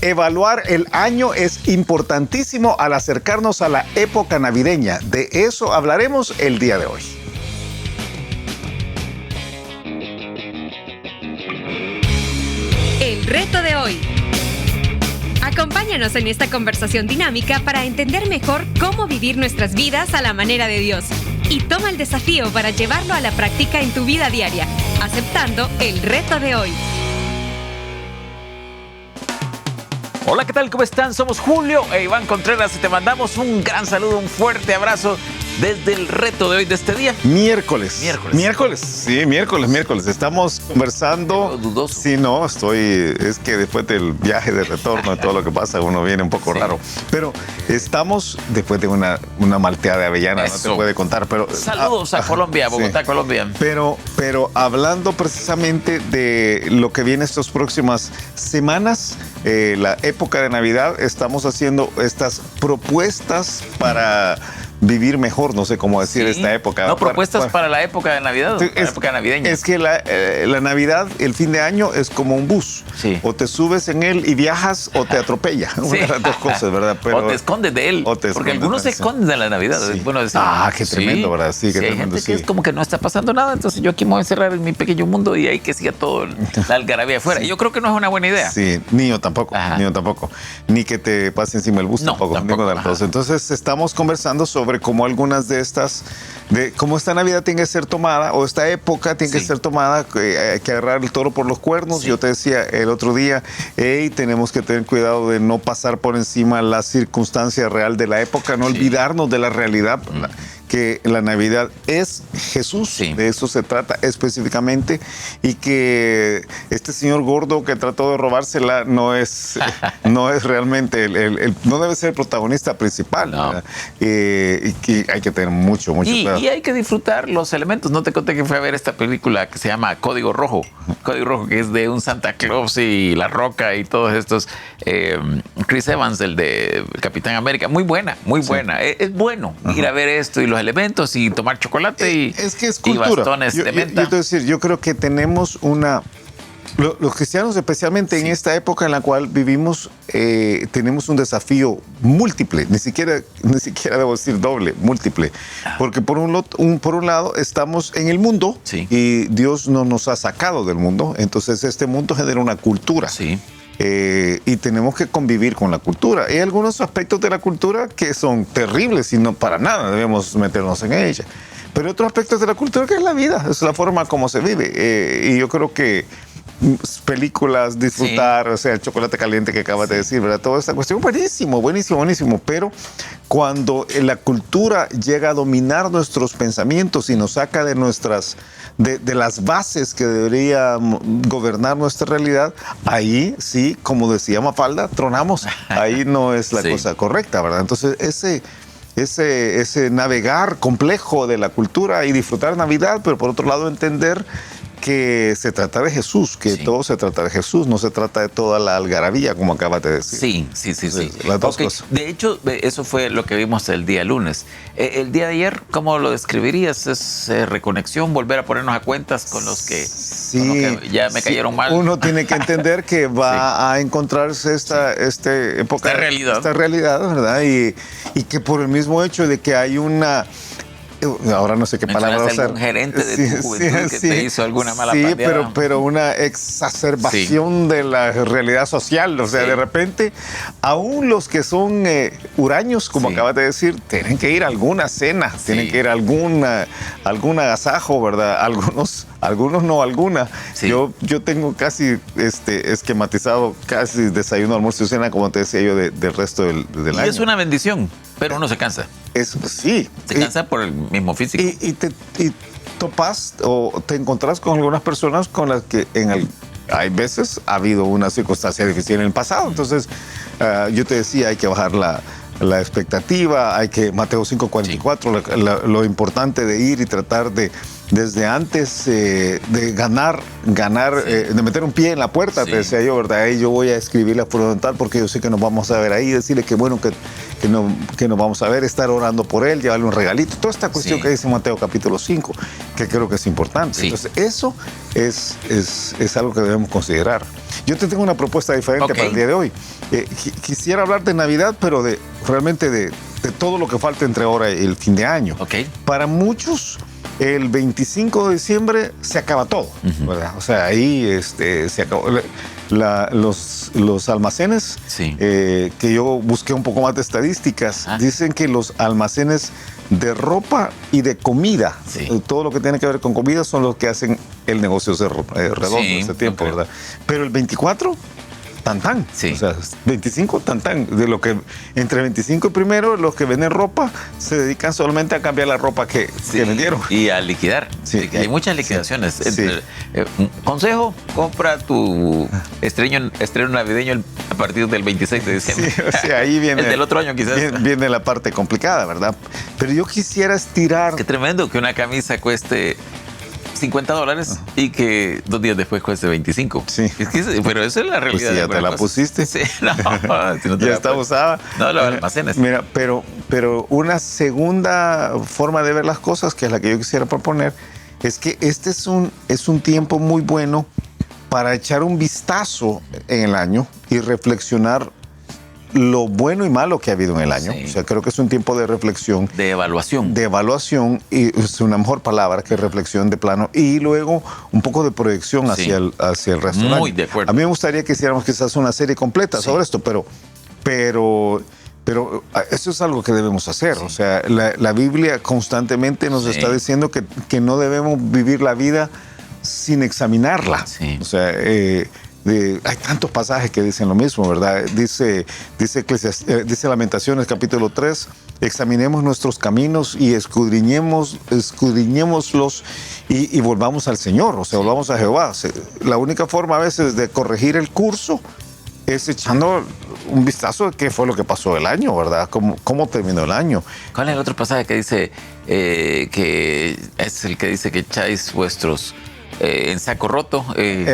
Evaluar el año es importantísimo al acercarnos a la época navideña. De eso hablaremos el día de hoy. El reto de hoy. Acompáñanos en esta conversación dinámica para entender mejor cómo vivir nuestras vidas a la manera de Dios. Y toma el desafío para llevarlo a la práctica en tu vida diaria, aceptando el reto de hoy. Hola, ¿qué tal? ¿Cómo están? Somos Julio e Iván Contreras y te mandamos un gran saludo, un fuerte abrazo desde el reto de hoy, de este día. Miércoles. Sí, miércoles. Estamos conversando. Dudoso. Sí, no, es que después del viaje de retorno y todo lo que pasa, uno viene un poco raro. Pero estamos después de una malteada de avellana, no te puede contar. Pero saludos a Colombia, Bogotá, sí. Colombia. Pero hablando precisamente de lo que viene estas próximas semanas, la época de Navidad, estamos haciendo estas propuestas para vivir mejor, no sé cómo decir esta época. No, propuestas para la época de Navidad, la época navideña. Es que la Navidad, el fin de año, es como un bus. Sí. O te subes en él y viajas o te atropella. Sí. Una de las dos cosas, ¿verdad? Pero, o te escondes de él. Porque algunos se esconden de la Navidad. Sí. Es bueno decir. Qué tremendo, ¿verdad? Sí, qué tremendo. Hay gente que es como que no está pasando nada, entonces yo aquí me voy a encerrar en mi pequeño mundo y ahí que siga todo la algarabía afuera. Sí. Yo creo que no es una buena idea. Sí, ni yo tampoco. Ni que te pase encima el bus tampoco. Entonces estamos conversando sobre cómo algunas de cómo esta Navidad tiene que ser tomada, o esta época tiene que ser tomada, hay que agarrar el toro por los cuernos. Sí. Yo te decía el otro día, tenemos que tener cuidado de no pasar por encima la circunstancia real de la época, no olvidarnos de la realidad, que la Navidad es Jesús, de eso se trata específicamente, y que este señor gordo que trató de robársela no es realmente, no debe ser el protagonista principal. No. Y que hay que tener mucho cuidado. Y hay que disfrutar los elementos. No te conté que fui a ver esta película que se llama Código Rojo, que es de un Santa Claus y La Roca y todos estos, Chris Evans, el de Capitán América, muy buena. Es bueno ir a ver esto y los elementos y tomar chocolate y bastones de menta. Yo creo que tenemos los cristianos, especialmente en esta época en la cual vivimos, tenemos un desafío múltiple, ni siquiera debo decir doble, múltiple. Porque por un lado estamos en el mundo y Dios no nos ha sacado del mundo, entonces este mundo genera una cultura. Sí. Y tenemos que convivir con la cultura. Hay algunos aspectos de la cultura que son terribles y no para nada debemos meternos en ella. Pero hay otros aspectos de la cultura que es la vida, es la forma como se vive. Y yo creo que películas, disfrutar, o sea, el chocolate caliente que acabas de decir, ¿verdad? Toda esta cuestión, buenísimo. Pero cuando la cultura llega a dominar nuestros pensamientos y nos saca de de las bases que deberían gobernar nuestra realidad, ahí sí, como decía Mafalda, tronamos. Ahí no es la cosa correcta, ¿verdad? Entonces, ese navegar complejo de la cultura y disfrutar Navidad, pero por otro lado entender que se trata de Jesús, que todo se trata de Jesús, no se trata de toda la algarabía, como acabas de decir. Sí. Las dos cosas. De hecho, eso fue lo que vimos el día lunes. El día de ayer, ¿cómo lo describirías? ¿Es reconexión, volver a ponernos a cuentas con los que ya me cayeron mal? Uno tiene que entender que va a encontrarse esta realidad, ¿verdad? Y que por el mismo hecho de que hay ahora no sé qué palabra usar. Un gerente de tu juventud que te hizo alguna mala pandeada. Sí, pero una exacerbación de la realidad social. O sea, de repente, aún los que son huraños, como acabas de decir, tienen que ir a alguna cena, tienen que ir a algún agasajo, ¿verdad? Algunos no, alguna. Sí. Yo tengo casi esquematizado casi desayuno, almuerzo y cena, como te decía yo, del resto del año. Y es una bendición, pero uno se cansa. Sí. Se cansa por el mismo físico. Y topas o te encontrás con algunas personas con las que hay veces ha habido una circunstancia difícil en el pasado. Entonces, yo te decía, hay que bajar la expectativa, Mateo 5:44, lo importante de ir y tratar de desde antes de ganar, de meter un pie en la puerta, te decía yo, ¿verdad? Ahí yo voy a escribir la fundamental porque yo sé que nos vamos a ver ahí, decirle que bueno, que nos vamos a ver, estar orando por él, llevarle un regalito, toda esta cuestión que dice Mateo capítulo 5, que creo que es importante. Entonces, eso es algo que debemos considerar. Yo te tengo una propuesta diferente para el día de hoy. quisiera hablar de Navidad, pero realmente de todo lo que falta entre ahora y el fin de año. Okay. Para muchos, el 25 de diciembre se acaba todo, ¿verdad? O sea, ahí se acabó. Los almacenes, sí. Que yo busqué un poco más de estadísticas, dicen que los almacenes de ropa y de comida, sí. Todo lo que tiene que ver con comida son los que hacen el negocio redondo en ese tiempo, ¿verdad? Pero el 24... tan. Sí. O sea, 25 tan. De lo que entre 25 y primero, los que venden ropa se dedican solamente a cambiar la ropa que vendieron. Y a liquidar. Sí. Hay muchas liquidaciones. Sí. Consejo, compra tu estreno navideño a partir del 26 de diciembre. Sí, o sea, ahí viene. El del otro año quizás. Viene la parte complicada, ¿verdad? Pero yo quisiera estirar. Qué tremendo que una camisa cueste $50 y que 2 días después cueste 25. Sí. Pero esa es la realidad. Pues sí, ya te la pusiste. Sí, no, si no te ya la está usada. No, lo almacenes. Mira, pero una segunda forma de ver las cosas, que es la que yo quisiera proponer, es que este es un tiempo muy bueno para echar un vistazo en el año y reflexionar lo bueno y malo que ha habido en el año. Sí. O sea, creo que es un tiempo de reflexión. De evaluación. De evaluación, y es una mejor palabra que reflexión de plano. Y luego un poco de proyección hacia el resto del año. Muy de acuerdo. A mí me gustaría que hiciéramos quizás una serie completa sobre esto, pero eso es algo que debemos hacer. Sí. O sea, la Biblia constantemente nos está diciendo que no debemos vivir la vida sin examinarla. Sí. O sea, hay tantos pasajes que dicen lo mismo, ¿verdad? Dice Lamentaciones capítulo 3, examinemos nuestros caminos y escudriñémoslos y volvamos al Señor, o sea, volvamos a Jehová. La única forma a veces de corregir el curso es echando un vistazo de qué fue lo que pasó el año, ¿verdad? ¿Cómo terminó el año? ¿Cuál es el otro pasaje que dice que es el que dice que echáis vuestros en saco roto?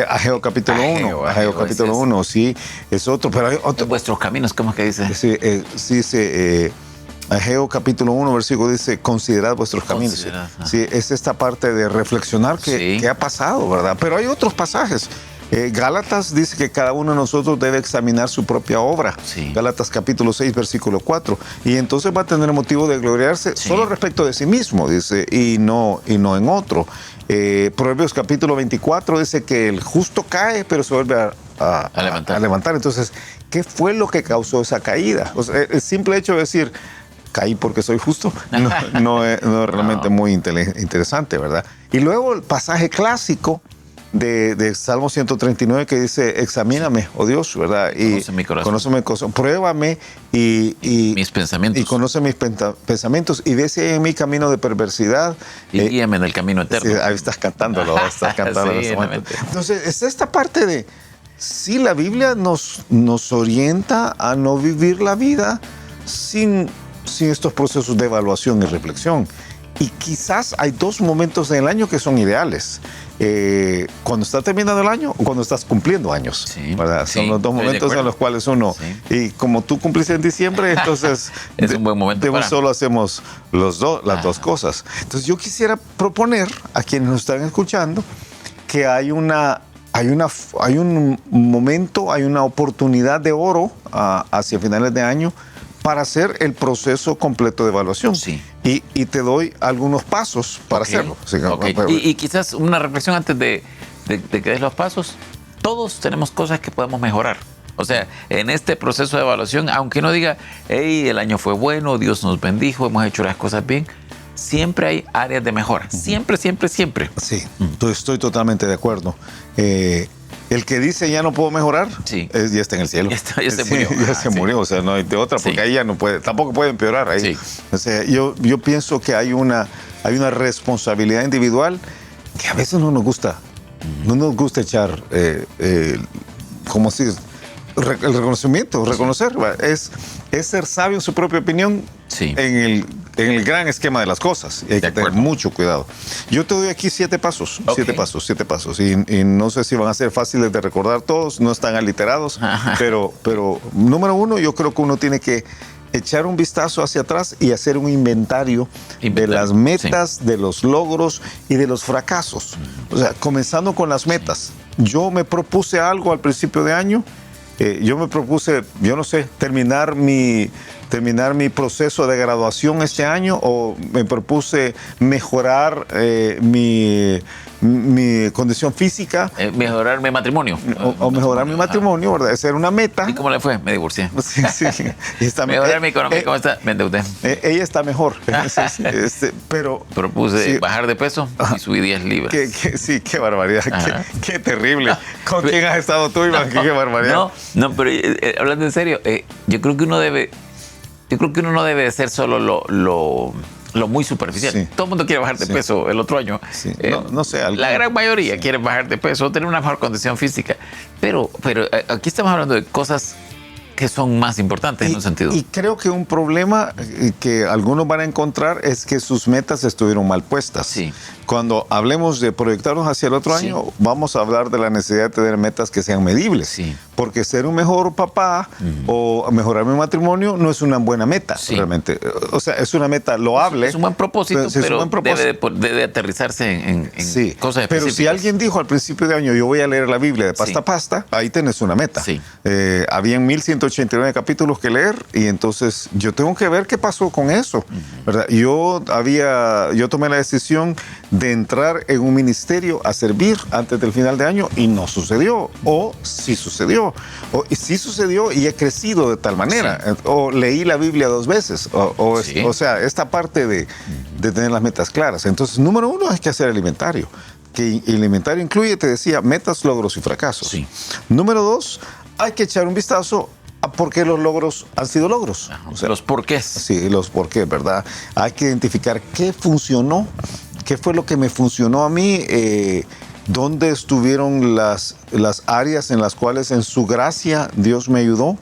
Ageo capítulo 1. Ageo capítulo 1, sí, es otro. Pero hay otro. Vuestros caminos, ¿cómo es que dice? Sí, dice Ageo capítulo 1, versículo dice, considerad vuestros caminos. Sí, es esta parte de reflexionar qué ha pasado, ¿verdad? Pero hay otros pasajes. Gálatas dice que cada uno de nosotros debe examinar su propia obra. Sí. Gálatas capítulo 6, versículo 4. Y entonces va a tener motivo de gloriarse solo respecto de sí mismo, dice, y no en otro. Proverbios capítulo 24 dice que el justo cae, pero se vuelve a levantar. Entonces, ¿qué fue lo que causó esa caída? O sea, el simple hecho de decir, caí porque soy justo, no es realmente muy interesante, ¿verdad? Y luego el pasaje clásico de Salmo 139 que dice, examíname, oh Dios, ¿verdad? Y conoce mi corazón. Conóceme, pruébame y mis pensamientos. Y conoce mis pensamientos y ve si hay en mi camino de perversidad. Y guíame en el camino eterno. Sí, ahí estás cantándolo. Sí, entonces, es esta parte de, sí, la Biblia nos orienta a no vivir la vida sin estos procesos de evaluación y reflexión. Y quizás hay 2 momentos en el año que son ideales. Cuando está terminando el año o cuando estás cumpliendo años. Sí, ¿verdad? Son los 2 momentos en los cuales uno... Sí. Y como tú cumpliste en diciembre, entonces... es un buen momento para... Solo hacemos las 2 cosas. Entonces yo quisiera proponer a quienes nos están escuchando que hay un momento, hay una oportunidad de oro hacia finales de año para hacer el proceso completo de evaluación. Sí. Y te doy algunos pasos para hacerlo. Sí, y quizás una reflexión antes de que des los pasos. Todos tenemos cosas que podemos mejorar. O sea, en este proceso de evaluación, aunque uno diga, hey, el año fue bueno, Dios nos bendijo, hemos hecho las cosas bien, siempre hay áreas de mejora. Siempre. Sí, estoy totalmente de acuerdo. El que dice ya no puedo mejorar, ya está en el cielo. Ya se murió. Ya se murió, o sea, no hay de otra, porque ahí ya no puede, tampoco puede empeorar ahí. Sí. O sea, yo pienso que hay una responsabilidad individual que a veces no nos gusta echar, ¿cómo se dice? El reconocimiento, reconocer, es ser sabio en su propia opinión en el gran esquema de las cosas. Y hay que tener mucho cuidado. Yo te doy aquí 7 pasos, 7 pasos. Y no sé si van a ser fáciles de recordar todos, no están aliterados, pero número 1, yo creo que uno tiene que echar un vistazo hacia atrás y hacer un inventario de las metas, de los logros y de los fracasos. O sea, comenzando con las metas. Yo me propuse algo al principio de año Yo me propuse, yo no sé, terminar mi proceso de graduación este año, o me propuse mejorar mi condición física. Mejorar mi matrimonio. O mejorar mi matrimonio, ¿verdad? Esa era una meta. ¿Y cómo le fue? Me divorcié. Sí, sí. Mejorar mi economía, ¿cómo está? Me endeudé. Ella está mejor. Pero propuse sí, bajar de peso y subí 10 libras. Sí, qué barbaridad. Qué terrible. ¿Con quién has estado tú, Iván? Qué barbaridad. No, pero hablando en serio, yo creo que uno no debe ser solo lo muy superficial. Sí. Todo el mundo quiere bajar de peso el otro año. Sí. No sé. La gran mayoría quiere bajar de peso, tener una mejor condición física. Pero aquí estamos hablando de cosas que son más importantes en un sentido. Y creo que un problema que algunos van a encontrar es que sus metas estuvieron mal puestas. Sí. Cuando hablemos de proyectarnos hacia el otro año, vamos a hablar de la necesidad de tener metas que sean medibles. Sí. Porque ser un mejor papá o mejorar mi matrimonio no es una buena meta, realmente. O sea, es una meta loable. Es un buen propósito, pero debe aterrizarse en cosas específicas. Pero si alguien dijo al principio de año, yo voy a leer la Biblia de pasta a pasta, ahí tenés una meta. Sí. Habían 1189 capítulos que leer, y entonces yo tengo que ver qué pasó con eso, ¿verdad? Yo tomé la decisión de entrar en un ministerio a servir antes del final de año, y no sucedió. O sí sucedió. O sí sucedió y he crecido de tal manera. Sí. O leí la Biblia 2 veces. O sea, esta parte de tener las metas claras. Entonces, número 1, hay que hacer el inventario. Que el inventario incluye, te decía, metas, logros y fracasos. Sí. Número 2, hay que echar un vistazo a por qué los logros han sido logros. O sea, los porqués. Sí, los porqués, ¿verdad? Hay que identificar qué funcionó, qué fue lo que me funcionó a mí, dónde estuvieron las áreas en las cuales en su gracia Dios me ayudó,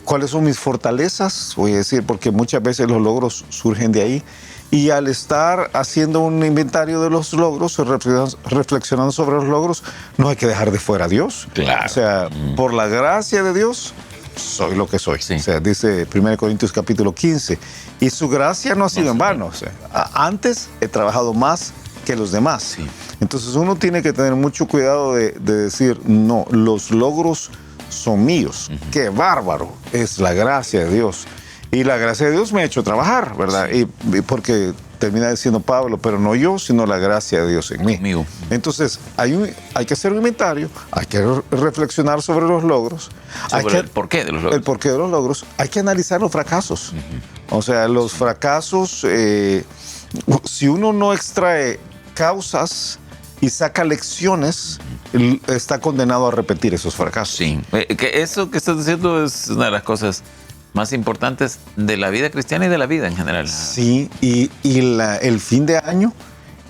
cuáles son mis fortalezas, voy a decir, porque muchas veces los logros surgen de ahí. Y al estar haciendo un inventario de los logros, reflexionando sobre los logros, no hay que dejar de fuera a Dios. Claro. O sea, por la gracia de Dios, soy lo que soy. Sí. O sea, dice 1 Corintios capítulo 15. Y su gracia no ha sido en vano. O sea, antes he trabajado más que los demás. Sí. Entonces uno tiene que tener mucho cuidado de decir, no, los logros son míos. ¡Qué bárbaro! Es la gracia de Dios. Y la gracia de Dios me ha hecho trabajar, ¿verdad? Sí. Y porque termina diciendo Pablo, pero no yo, sino la gracia de Dios en mí. Conmigo. Entonces, hay que hacer un inventario, hay que reflexionar sobre los logros. El porqué de los logros. El porqué de los logros. Hay que analizar los fracasos. O sea, los fracasos, si uno no extrae causas y saca lecciones, está condenado a repetir esos fracasos. Sí. Que eso que estás diciendo es una de las cosas más importantes de la vida cristiana y de la vida en general. Sí, y el fin de año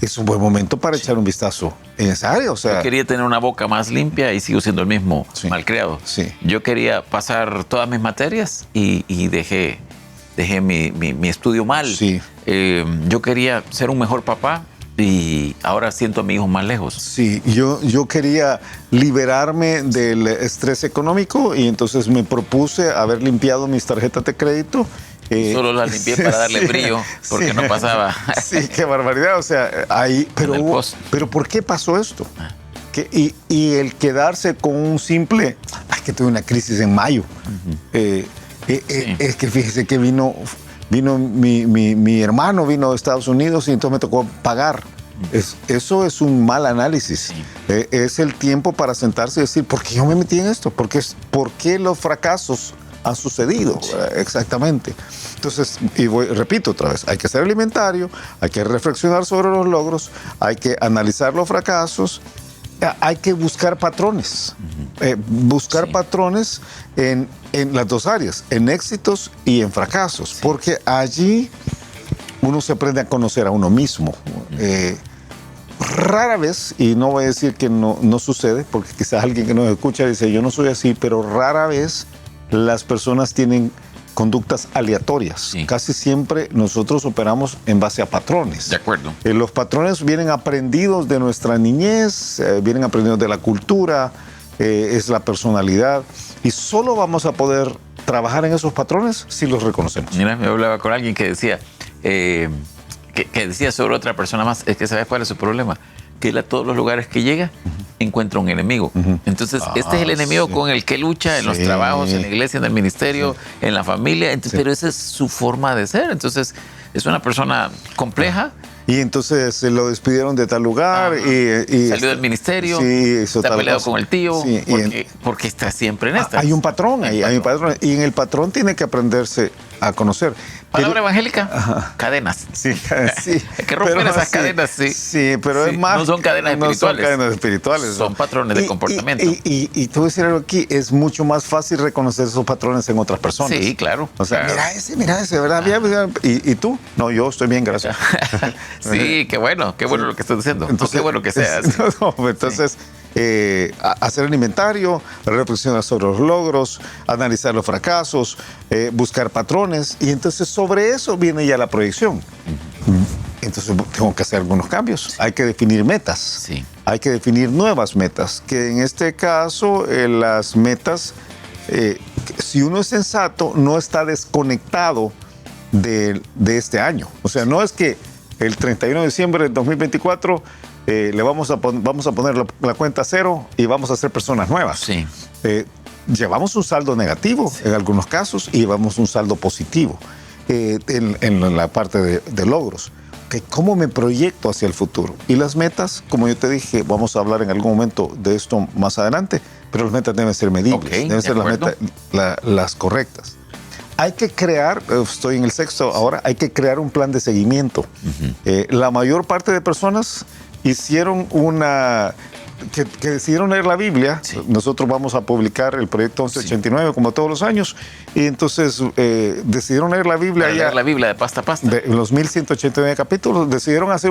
es un buen momento para echar un vistazo en esa área. O sea, yo quería tener una boca más limpia y sigo siendo el mismo malcriado. Sí. Yo quería pasar todas mis materias y dejé mi estudio mal. Sí. Yo quería ser un mejor papá y ahora siento a mi hijo más lejos. Sí, yo quería liberarme del estrés económico, y entonces me propuse haber limpiado mis tarjetas de crédito. Solo las limpié para darle brillo, porque no pasaba. Sí, qué barbaridad. O sea, ahí, pero ¿por qué pasó esto? Y el quedarse con un simple, que tuve una crisis en mayo. Es que fíjese que vino mi hermano, vino de Estados Unidos, y entonces me tocó pagar. Eso es un mal análisis. Sí. Es el tiempo para sentarse y decir, ¿por qué yo me metí en esto? ¿Por qué los fracasos han sucedido? Sí. Exactamente. Entonces, repito otra vez, hay que hacer el inventario, hay que reflexionar sobre los logros, hay que analizar los fracasos, hay que buscar patrones. Patrones en las dos áreas, en éxitos y en fracasos, porque allí uno se aprende a conocer a uno mismo. Rara vez, y no voy a decir que no sucede, porque quizás alguien que nos escucha dice, yo no soy así, pero rara vez las personas tienen conductas aleatorias. Sí. Casi siempre nosotros operamos en base a patrones. De acuerdo. Los patrones vienen aprendidos de nuestra niñez, vienen aprendidos de la cultura, es la personalidad, y solo vamos a poder trabajar en esos patrones si los reconocemos. Mira, me hablaba con alguien que decía, que decía sobre otra persona más, es que ¿sabes cuál es su problema? que él a todos los lugares que llega encuentra un enemigo. Entonces, este es el enemigo con el que lucha en los trabajos, en la iglesia, en el ministerio, en la familia. Entonces, pero esa es su forma de ser. Entonces, es una persona compleja. Y entonces se lo despidieron de tal lugar y salió del ministerio, hizo está tal peleado cosa. con el tío, Sí, porque está siempre en esta. Hay un patrón, hay un patrón. Y en el patrón tiene que aprenderse a conocer. Palabra evangélica, cadenas. Sí, sí. Hay que romper esas cadenas, sí. Sí, pero es más. No son cadenas espirituales. No son cadenas espirituales. Son patrones de comportamiento. Y te voy a decir algo aquí, es mucho más fácil reconocer esos patrones en otras personas. Sí, claro. O sea, claro. mira ese, ¿verdad? ¿Y tú? No, yo estoy bien, gracias. Sí, qué bueno lo que estás diciendo. Entonces, qué bueno que seas. Entonces, hacer el inventario, reflexionar sobre los logros, analizar los fracasos, buscar patrones, y entonces sobre eso viene ya la proyección. Entonces tengo que hacer algunos cambios. Hay que definir metas. Sí. Hay que definir nuevas metas, que en este caso las metas, si uno es sensato, no está desconectado de este año. O sea, no es que el 31 de diciembre del 2024 le vamos a poner la cuenta a cero y vamos a ser personas nuevas. Sí. Llevamos un saldo negativo en algunos casos y llevamos un saldo positivo en la parte de logros. ¿Cómo me proyecto hacia el futuro? Y las metas, como yo te dije, vamos a hablar en algún momento de esto más adelante, pero las metas deben ser medibles, deben ser las metas las correctas. Hay que crear, estoy en el sexto ahora, hay que crear un plan de seguimiento. La mayor parte de personas hicieron que decidieron leer la Biblia. Sí. Nosotros vamos a publicar el proyecto 1189 como todos los años, y entonces decidieron leer la Biblia. Leer la Biblia de pasta a pasta. De los 1189 capítulos, decidieron hace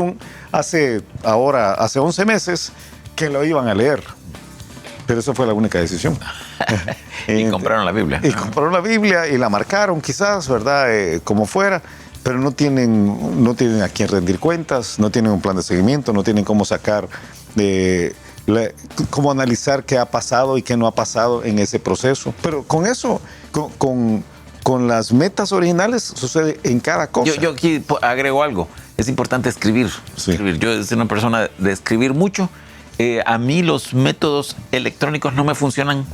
11 meses que lo iban a leer. Pero esa fue la única decisión. Y compraron la Biblia. Y compraron la Biblia y la marcaron quizás, ¿verdad? Como fuera. Pero no tienen a quién rendir cuentas, no tienen un plan de seguimiento, no tienen cómo sacar, cómo analizar qué ha pasado y qué no ha pasado en ese proceso. Pero con eso, con las metas originales, sucede en cada cosa. Yo aquí agrego algo. Es importante escribir. Sí. Yo soy una persona de escribir mucho. A mí los métodos electrónicos no me funcionan.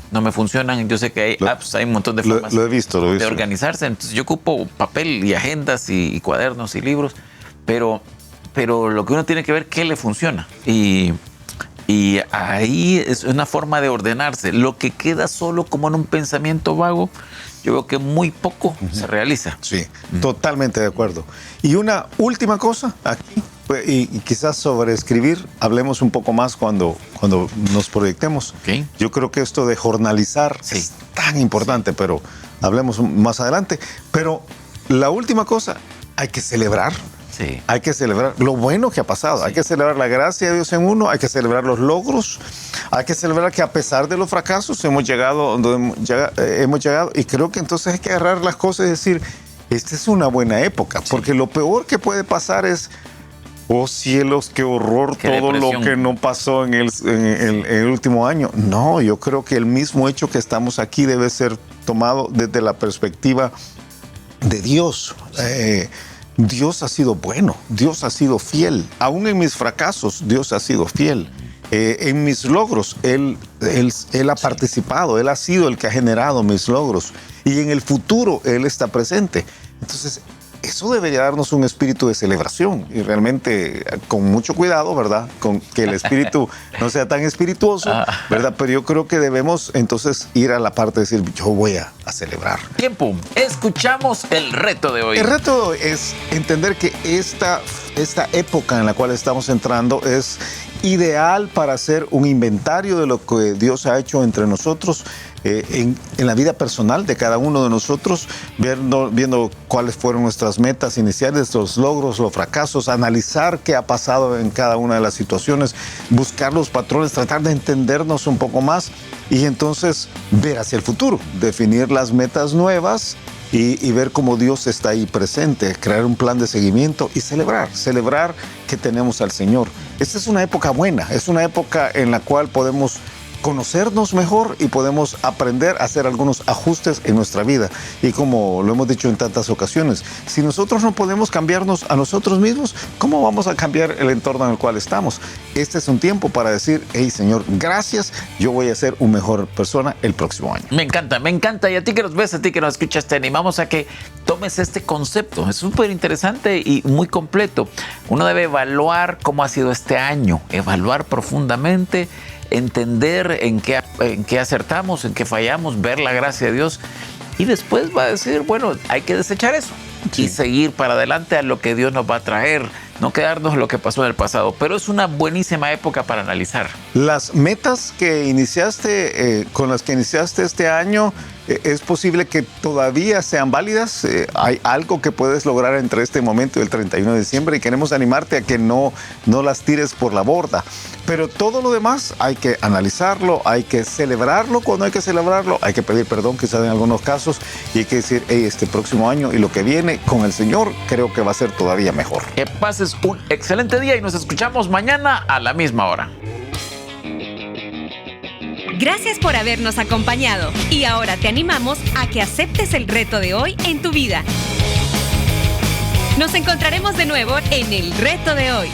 Yo sé que hay apps, hay un montón de formas lo he visto. de organizarse. Entonces yo ocupo papel y agendas y cuadernos y libros, pero lo que uno tiene que ver qué le funciona. Y ahí es una forma de ordenarse. Lo que queda solo como en un pensamiento vago, yo veo que muy poco se realiza. Sí, totalmente de acuerdo. Y una última cosa aquí, y quizás sobre escribir hablemos un poco más cuando nos proyectemos. Okay. Yo creo que esto de jornalizar es tan importante, pero hablemos más adelante. Pero la última cosa, hay que celebrar. Sí. Hay que celebrar lo bueno que ha pasado. Sí. Hay que celebrar la gracia de Dios en uno, hay que celebrar los logros, hay que celebrar que a pesar de los fracasos hemos llegado donde hemos llegado. Y creo que entonces hay que agarrar las cosas y decir, esta es una buena época, porque lo peor que puede pasar es, oh cielos, qué horror, qué todo depresión. Lo que no pasó en el último año. No, yo creo que el mismo hecho que estamos aquí debe ser tomado desde la perspectiva de Dios. Dios ha sido bueno, Dios ha sido fiel. Aún en mis fracasos, Dios ha sido fiel. En mis logros, Él ha participado, Él ha sido el que ha generado mis logros. Y en el futuro, Él está presente. Entonces, eso debería darnos un espíritu de celebración. Y realmente, con mucho cuidado, ¿verdad? Con que el espíritu no sea tan espirituoso, ¿verdad? Pero yo creo que debemos entonces ir a la parte de decir, yo voy a celebrar. Tiempo. Escuchamos el reto de hoy. El reto de hoy es entender que esta época en la cual estamos entrando es ideal para hacer un inventario de lo que Dios ha hecho entre nosotros, en la vida personal de cada uno de nosotros, viendo cuáles fueron nuestras metas iniciales, los logros, los fracasos, analizar qué ha pasado en cada una de las situaciones, buscar los patrones, tratar de entendernos un poco más y entonces ver hacia el futuro, definir las metas nuevas y ver cómo Dios está ahí presente, crear un plan de seguimiento y celebrar que tenemos al Señor. Esta es una época buena, es una época en la cual podemos conocernos mejor y podemos aprender a hacer algunos ajustes en nuestra vida. Y como lo hemos dicho en tantas ocasiones, si nosotros no podemos cambiarnos a nosotros mismos, ¿cómo vamos a cambiar el entorno en el cual estamos? Este es un tiempo para decir, hey Señor, gracias, yo voy a ser una mejor persona el próximo año. Me encanta, me encanta. Y a ti que nos ves, a ti que nos escuchas, te animamos a que tomes este concepto. Es súper interesante y muy completo. Uno debe evaluar cómo ha sido este año, evaluar profundamente, entender en qué acertamos, en qué fallamos, ver la gracia de Dios. Y después va a decir, bueno, hay que desechar eso y seguir para adelante a lo que Dios nos va a traer. No quedarnos en lo que pasó en el pasado, pero es una buenísima época para analizar. Las metas que iniciaste, con las que iniciaste este año, ¿es posible que todavía sean válidas? ¿Hay algo que puedes lograr entre este momento y el 31 de diciembre? Y queremos animarte a que no las tires por la borda. Pero todo lo demás hay que analizarlo, hay que celebrarlo cuando hay que celebrarlo, hay que pedir perdón quizás en algunos casos y hay que decir, hey, este próximo año y lo que viene con el Señor creo que va a ser todavía mejor. Que pases un excelente día y nos escuchamos mañana a la misma hora. Gracias por habernos acompañado y ahora te animamos a que aceptes el reto de hoy en tu vida. Nos encontraremos de nuevo en el reto de hoy.